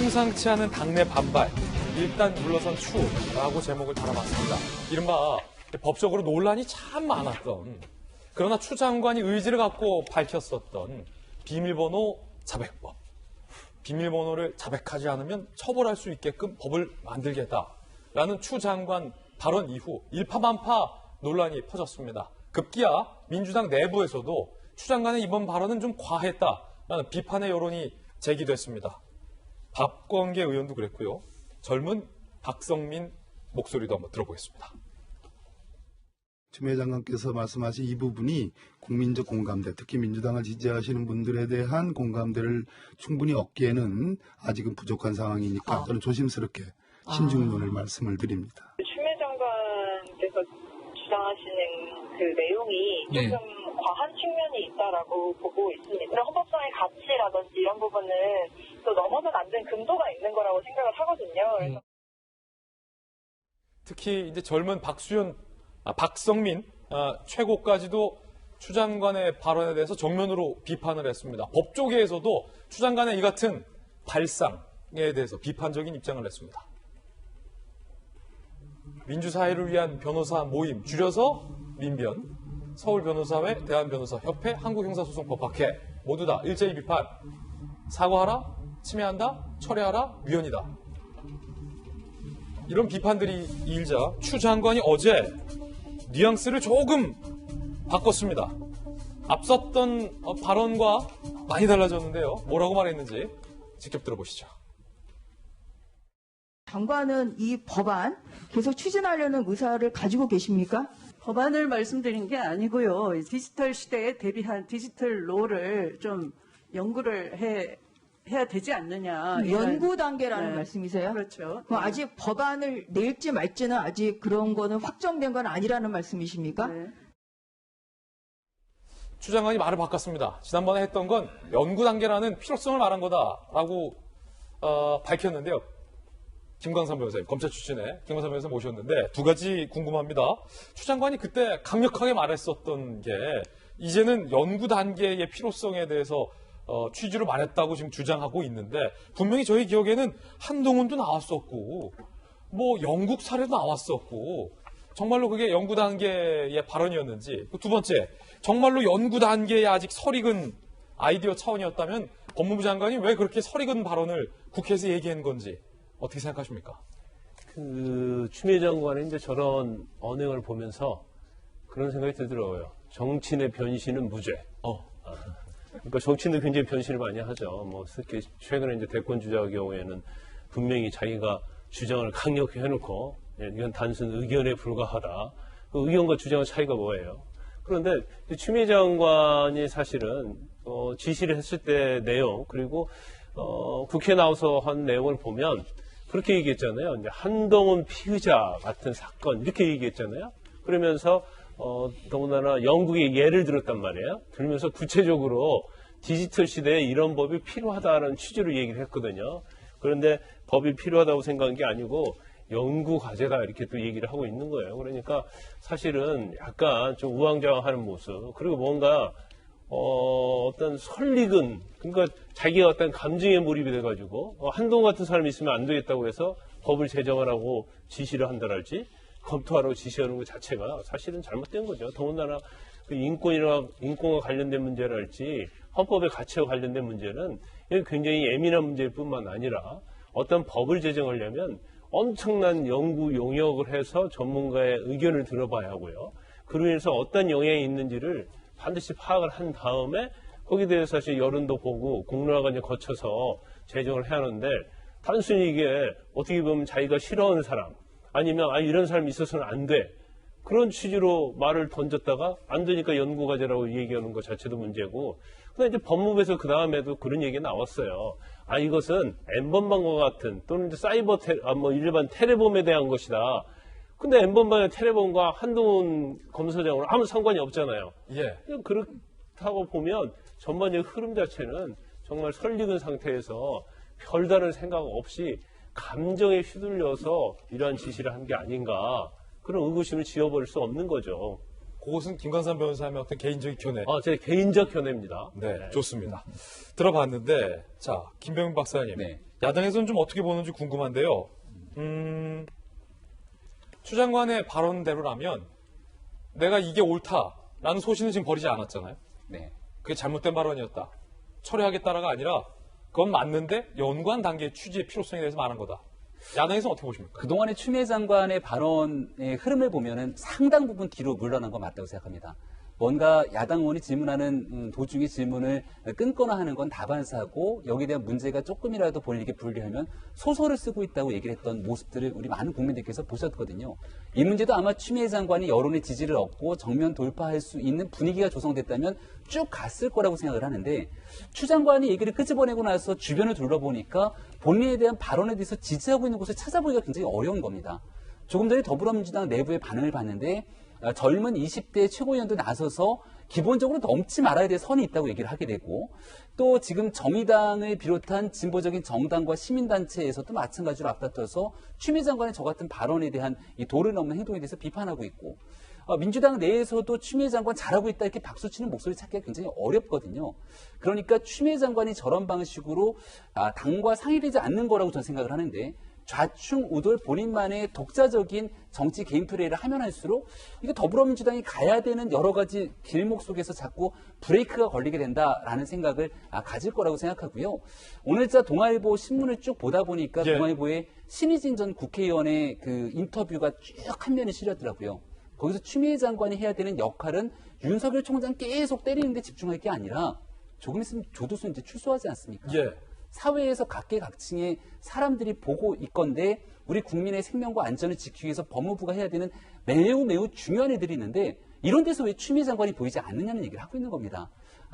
심상치 않은 당내 반발, 일단 물러선 추라고 제목을 달아봤습니다. 이른바 법적으로 논란이 참 많았던, 그러나 추 장관이 의지를 갖고 밝혔었던 비밀번호 자백법. 비밀번호를 자백하지 않으면 처벌할 수 있게끔 법을 만들겠다라는 추 장관 발언 이후 일파만파 논란이 퍼졌습니다. 급기야 민주당 내부에서도 추 장관의 이번 발언은 좀 과했다라는 비판의 여론이 제기됐습니다. 박광계 의원도 그랬고요. 젊은 박성민 목소리도 한번 들어보겠습니다. 추미애 장관께서 말씀하신 이 부분이 국민적 공감대, 특히 민주당을 지지하시는 분들에 대한 공감대를 충분히 얻기에는 아직은 부족한 상황이니까 저는 조심스럽게 신중론을 말씀을 드립니다. 추미애 장관께서 주장하시는 그 내용이 조금 과한 측면이 있다라고 보고 있습니다. 헌법상의 가치라든지 이런 부분은 또 넘어서는 안 되는 금도가 있는 거라고 생각을 하거든요. 그래서 특히 이제 젊은 박성민 최고까지도 추 장관의 발언에 대해서 정면으로 비판을 했습니다. 법조계에서도 추 장관의 이 같은 발상에 대해서 비판적인 입장을 냈습니다. 민주사회를 위한 변호사 모임, 줄여서 민변, 서울변호사회, 대한변호사협회, 한국형사소송법학회 모두 다 일제히 비판. 사과하라, 침해한다, 철회하라, 위헌이다. 이런 비판들이 일자 추 장관이 어제 뉘앙스를 조금 바꿨습니다. 앞섰던 발언과 많이 달라졌는데요. 뭐라고 말했는지 직접 들어보시죠. 장관은 이 법안 계속 추진하려는 의사를 가지고 계십니까? 법안을 말씀드린 게 아니고요. 디지털 시대에 대비한 디지털 로를 좀 연구를 해야 되지 않느냐. 연구 단계라는 네. 말씀이세요? 그렇죠. 그럼 아직 법안을 낼지 말지는 아직 그런 거는 확정된 건 아니라는 말씀이십니까? 네. 추 장관이 말을 바꿨습니다. 지난번에 했던 건 연구 단계라는 필요성을 말한 거다라고 밝혔는데요. 김광삼 변호사님, 검찰 출신의 김광삼 변호사 모셨는데 두 가지 궁금합니다. 추 장관이 그때 강력하게 말했었던 게 이제는 연구 단계의 필요성에 대해서 취지로 말했다고 지금 주장하고 있는데 분명히 저희 기억에는 한동훈도 나왔었고 뭐 영국 사례도 나왔었고 정말로 그게 연구 단계의 발언이었는지 두 번째 정말로 연구 단계에 아직 설익은 아이디어 차원이었다면 법무부 장관이 왜 그렇게 설익은 발언을 국회에서 얘기한 건지 어떻게 생각하십니까? 추미애 장관의 이제 저런 언행을 보면서 그런 생각이 들더라고요. 정치인의 변신은 무죄. 그러니까 정치인도 굉장히 변신을 많이 하죠. 뭐 특히 최근에 이제 대권 주자의 경우에는 분명히 자기가 주장을 강력히 해놓고 이건 단순 의견에 불과하다. 그 의견과 주장의 차이가 뭐예요? 그런데 추미애 장관이 사실은 지시를 했을 때 내용 그리고 국회에 나와서 한 내용을 보면 그렇게 얘기했잖아요. 이제 한동훈 피의자 같은 사건 이렇게 얘기했잖아요. 그러면서 더군다나 영국의 예를 들었단 말이에요. 들면서 구체적으로 디지털 시대에 이런 법이 필요하다는 취지로 얘기를 했거든요. 그런데 법이 필요하다고 생각한 게 아니고 연구 과제다 이렇게 또 얘기를 하고 있는 거예요. 그러니까 사실은 약간 좀 우왕좌왕하는 모습 그리고 뭔가 어떤 설익은 그러니까 자기가 어떤 감정에 몰입이 돼가지고 한동훈 같은 사람이 있으면 안 되겠다고 해서 법을 제정을 하고 지시를 한다랄지 검토하라고 지시하는 것 자체가 사실은 잘못된 거죠. 더군다나 그 인권과 관련된 문제랄지 헌법의 가치와 관련된 문제는 굉장히 예민한 문제일 뿐만 아니라 어떤 법을 제정하려면 엄청난 연구 용역을 해서 전문가의 의견을 들어봐야 하고요. 그로 인해서 어떤 영향이 있는지를 반드시 파악을 한 다음에 거기에 대해서 사실 여론도 보고 공론화가 거쳐서 제정을 해야 하는데 단순히 이게 어떻게 보면 자기가 싫어하는 사람 아니면 이런 사람이 있어서는 안 돼. 그런 취지로 말을 던졌다가 안 되니까 연구과제라고 얘기하는 것 자체도 문제고 근데 이제 법무부에서 그 다음에도 그런 얘기가 나왔어요. 이것은 N번방과 같은 또는 이제 사이버 일반 테레범에 대한 것이다. 근데 N번방의 테레범과 한동훈 검사장으로 아무 상관이 없잖아요. 예. 그렇다고 보면 전반적인 흐름 자체는 정말 설익은 상태에서 별다른 생각 없이 감정에 휘둘려서 이러한 지시를 한 게 아닌가 그런 의구심을 지어버릴 수 없는 거죠. 그것은 김광삼 변호사님의 어떤 개인적인 견해. 제 개인적 견해입니다. 네, 좋습니다. 들어봤는데, 자, 김병민 박사님. 네. 야당에서는 좀 어떻게 보는지 궁금한데요. 추 장관의 발언대로라면 내가 이게 옳다라는 소신을 지금 버리지 않았잖아요. 네. 그게 잘못된 발언이었다. 철회하겠다라가 아니라 그건 맞는데 연구한 단계의 취지의 필요성에 대해서 말한 거다. 야당에서는 어떻게 보십니까? 그동안의 추미애 장관의 발언의 흐름을 보면은 상당 부분 뒤로 물러난 건 맞다고 생각합니다. 뭔가 야당 의원이 질문하는 도중에 질문을 끊거나 하는 건 다반사고 여기에 대한 문제가 조금이라도 보이게 분리하면 소설을 쓰고 있다고 얘기를 했던 모습들을 우리 많은 국민들께서 보셨거든요. 이 문제도 아마 추미애 장관이 여론의 지지를 얻고 정면 돌파할 수 있는 분위기가 조성됐다면 쭉 갔을 거라고 생각을 하는데 추 장관이 얘기를 끄집어내고 나서 주변을 둘러보니까 본인에 대한 발언에 대해서 지지하고 있는 곳을 찾아보기가 굉장히 어려운 겁니다. 조금 전에 더불어민주당 내부의 반응을 봤는데 젊은 20대 최고위원도 나서서 기본적으로 넘지 말아야 될 선이 있다고 얘기를 하게 되고 또 지금 정의당을 비롯한 진보적인 정당과 시민단체에서도 마찬가지로 앞다퉈서 추미애 장관의 저 같은 발언에 대한 이 도를 넘는 행동에 대해서 비판하고 있고 민주당 내에서도 추미애 장관 잘하고 있다 이렇게 박수치는 목소리 찾기가 굉장히 어렵거든요. 그러니까 추미애 장관이 저런 방식으로 당과 상의되지 않는 거라고 저는 생각을 하는데 좌충우돌 본인만의 독자적인 정치 개인 플레이를 하면 할수록 이게 더불어민주당이 가야 되는 여러 가지 길목 속에서 자꾸 브레이크가 걸리게 된다라는 생각을 가질 거라고 생각하고요. 오늘자 동아일보 신문을 쭉 보다 보니까 예. 동아일보의 신희진 전 국회의원의 그 인터뷰가 쭉 한 면에 실렸더라고요. 거기서 추미애 장관이 해야 되는 역할은 윤석열 총장 계속 때리는 데 집중할 게 아니라 조금 있으면 조두순 이제 출소하지 않습니까? 예. 사회에서 각계각층의 사람들이 보고 있건데 우리 국민의 생명과 안전을 지키기 위해서 법무부가 해야 되는 매우 중요한 일들이 있는데 이런 데서 왜 추미애 장관이 보이지 않느냐는 얘기를 하고 있는 겁니다.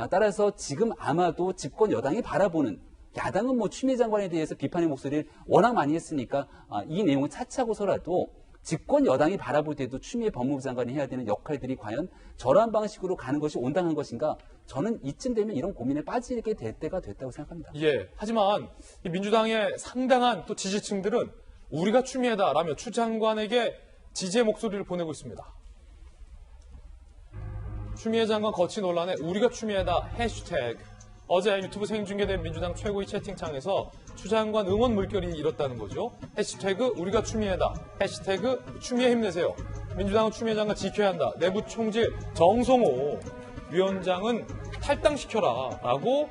따라서 지금 아마도 집권 여당이 바라보는 야당은 뭐 추미애 장관에 대해서 비판의 목소리를 워낙 많이 했으니까 이 내용을 차치하고서라도 집권 여당이 바라볼 때도 추미애 법무부 장관이 해야 되는 역할들이 과연 저러한 방식으로 가는 것이 온당한 것인가? 저는 이쯤 되면 이런 고민에 빠지게 될 때가 됐다고 생각합니다. 예. 하지만 이 민주당의 상당한 또 지지층들은 우리가 추미애다라며 추 장관에게 지지의 목소리를 보내고 있습니다. 추미애 장관 거취 논란에 우리가 추미애다 해시태그. 어제 유튜브 생중계된 민주당 최고위 채팅창에서 추 장관 응원 물결이 일었다는 거죠. 해시태그 우리가 추미애다. 해시태그 추미애 힘내세요. 민주당은 추미애 장관 지켜야 한다. 내부 총질 정성호 위원장은 탈당시켜라 라고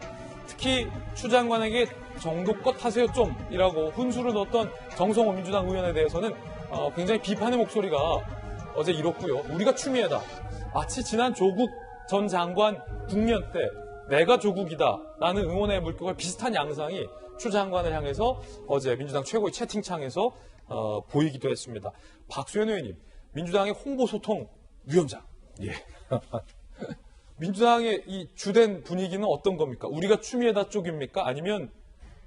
특히 추 장관에게 정도껏 하세요 좀 이라고 훈수를 넣었던 정성호 민주당 의원에 대해서는 굉장히 비판의 목소리가 어제 일었고요. 우리가 추미애다. 마치 지난 조국 전 장관 국면 때 내가 조국이다라는 응원의 물결과 비슷한 양상이 추 장관을 향해서 어제 민주당 최고위 채팅창에서 보이기도 했습니다. 박수현 의원님, 민주당의 홍보소통위원장. 예. 민주당의 이 주된 분위기는 어떤 겁니까? 우리가 추미애다 쪽입니까? 아니면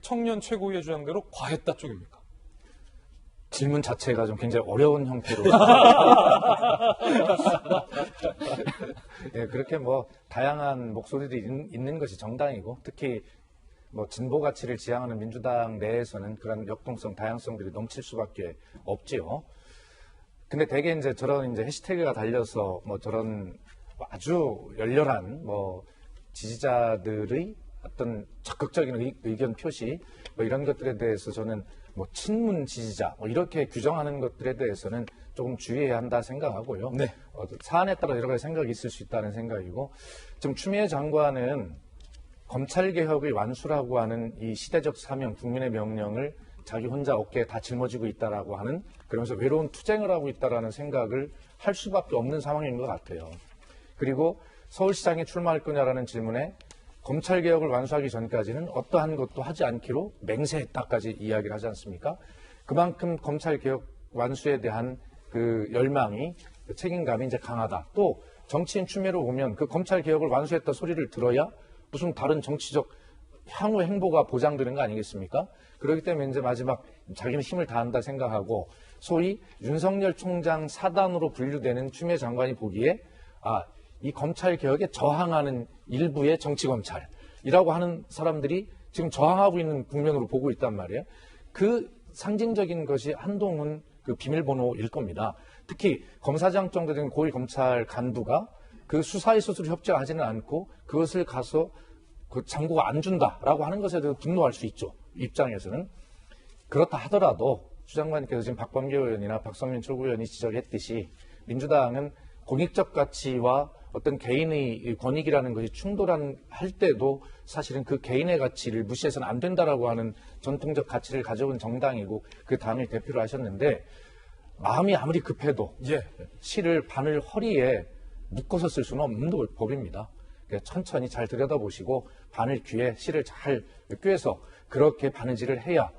청년 최고위의 주장대로 과했다 쪽입니까? 질문 자체가 좀 굉장히 어려운 형태로. 예, 그렇게 뭐 다양한 목소리들이 있는 것이 정당이고 특히 뭐 진보 가치를 지향하는 민주당 내에서는 그런 역동성, 다양성들이 넘칠 수밖에 없지요. 근데 대개 이제 저런 이제 해시태그가 달려서 뭐 저런 아주 열렬한 뭐 지지자들의 어떤 적극적인 의견 표시 뭐 이런 것들에 대해서 저는 뭐 친문 지지자 뭐 이렇게 규정하는 것들에 대해서는 조금 주의해야 한다 생각하고요. 네. 사안에 따라 여러 가지 생각이 있을 수 있다는 생각이고 지금 추미애 장관은 검찰개혁의 완수라고 하는 이 시대적 사명, 국민의 명령을 자기 혼자 어깨에 다 짊어지고 있다라고 하는 그러면서 외로운 투쟁을 하고 있다라는 생각을 할 수밖에 없는 상황인 것 같아요. 그리고 서울시장에 출마할 거냐라는 질문에 검찰개혁을 완수하기 전까지는 어떠한 것도 하지 않기로 맹세했다까지 이야기를 하지 않습니까? 그만큼 검찰개혁 완수에 대한 그 열망이, 그 책임감이 이제 강하다. 또 정치인 추미애로 보면 그 검찰개혁을 완수했다 소리를 들어야 무슨 다른 정치적 향후 행보가 보장되는 거 아니겠습니까? 그렇기 때문에 이제 마지막 자기는 힘을 다한다 생각하고 소위 윤석열 총장 사단으로 분류되는 추미애 장관이 보기에 이 검찰개혁에 저항하는 일부의 정치검찰이라고 하는 사람들이 지금 저항하고 있는 국면으로 보고 있단 말이에요. 그 상징적인 것이 한동훈 그 비밀번호일 겁니다. 특히 검사장 정도 된 고위 검찰 간부가 그 수사의 수수를 협조하지는 않고 그것을 가서 그 장고가 안 준다라고 하는 것에 대해서 분노할 수 있죠. 입장에서는. 그렇다 하더라도 추 장관님께서 지금 박범계 의원이나 박성민 최고위원이 지적했듯이 민주당은 공익적 가치와 어떤 개인의 권익이라는 것이 충돌할 때도 사실은 그 개인의 가치를 무시해서는 안 된다라고 하는 전통적 가치를 가져온 정당이고 그 당을 대표로 하셨는데 마음이 아무리 급해도 예. 실을 바늘 허리에 묶어서 쓸 수는 없는 법입니다. 그러니까 천천히 잘 들여다보시고 바늘 귀에 실을 잘 꿰서 그렇게 바느질을 해야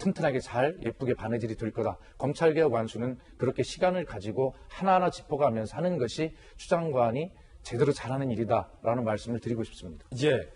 튼튼하게 잘 예쁘게 바느질이 될 거다. 검찰개혁 완수는 그렇게 시간을 가지고 하나하나 짚어가면서 하는 것이 추 장관이 제대로 잘하는 일이다라는 말씀을 드리고 싶습니다. 예.